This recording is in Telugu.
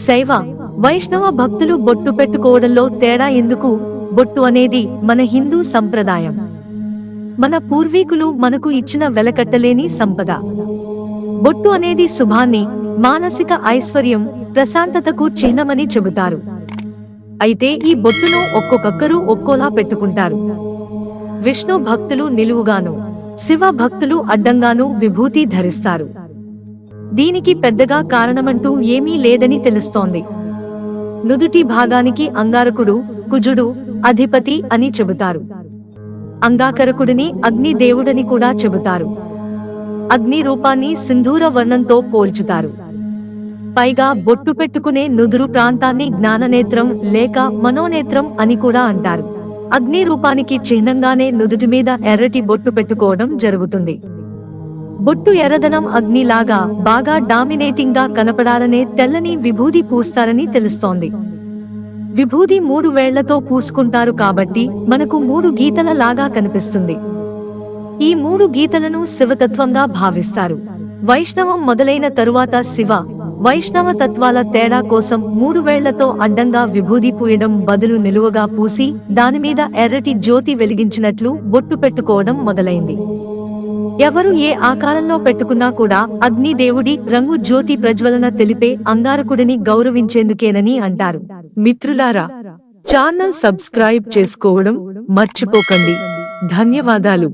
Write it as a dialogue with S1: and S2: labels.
S1: శైవ వైష్ణవ భక్తులు బొట్టు పెట్టుకోవడంలో తేడా ఎందుకు? బొట్టు అనేది మన హిందూ సంప్రదాయం. మన పూర్వీకులు మనకు ఇచ్చిన వెలకట్టలేని సంపద. బొట్టు అనేది శుభాన్ని, మానసిక ఐశ్వర్యం, ప్రశాంతతకు చిహ్నమని చెబుతారు. అయితే ఈ బొట్టును ఒక్కొక్కరు ఒక్కోలా పెట్టుకుంటారు. విష్ణు భక్తులు నిలువుగాను, శివ భక్తులు అడ్డంగాను విభూతి ధరిస్తారు. దీనికి పెద్దగా కారణమంటూ ఏమీ లేదని తెలుస్తోంది. నుదుటి భాగానికి అంగారకుడు, కుజుడు అధిపతి అని చెబుతారు. అంగాకరకుడిని అగ్ని దేవుడని కూడా చెబుతారు. అగ్ని రూపాన్ని సింధూర వర్ణంతో పోల్చుతారు. పైగా బొట్టు పెట్టుకునే నుదురు ప్రాంతాన్ని జ్ఞాననేత్రం లేక మనోనేత్రం అని కూడా అంటారు. అగ్ని రూపానికి చిహ్నంగానే నుదుటి మీద ఎర్రటి బొట్టు పెట్టుకోవడం జరుగుతుంది. బొట్టు ఎర్రదనం అగ్నిలాగా బాగా డామినేటింగ్ గా కనపడాలనే తెల్లని విభూది పూస్తారని తెలుస్తోంది. విభూది 3 వేళ్లతో పూసుకుంటారు కాబట్టి మనకు 3 గీతల లాగా కనిపిస్తుంది. ఈ 3 గీతలను శివతత్వంగా భావిస్తారు. వైష్ణవం మొదలైన తరువాత శివ, వైష్ణవ తత్వాల తేడా కోసం 3 వేళ్లతో అడ్డంగా విభూది పూయడం బదులు నిలువగా పూసి దానిమీద ఎర్రటి జ్యోతి వెలిగించినట్లు బొట్టు పెట్టుకోవడం మొదలైంది. ఎవరు ఏ ఆకారంలో పెట్టుకున్నా కూడా అగ్నిదేవుడి రంగు జ్యోతి ప్రజ్వలన తెలిపే అంగారకుడిని గౌరవించేందుకేనని అంటారు. మిత్రులారా, ఛానల్ సబ్స్క్రైబ్ చేసుకోవడం మర్చిపోకండి. ధన్యవాదాలు.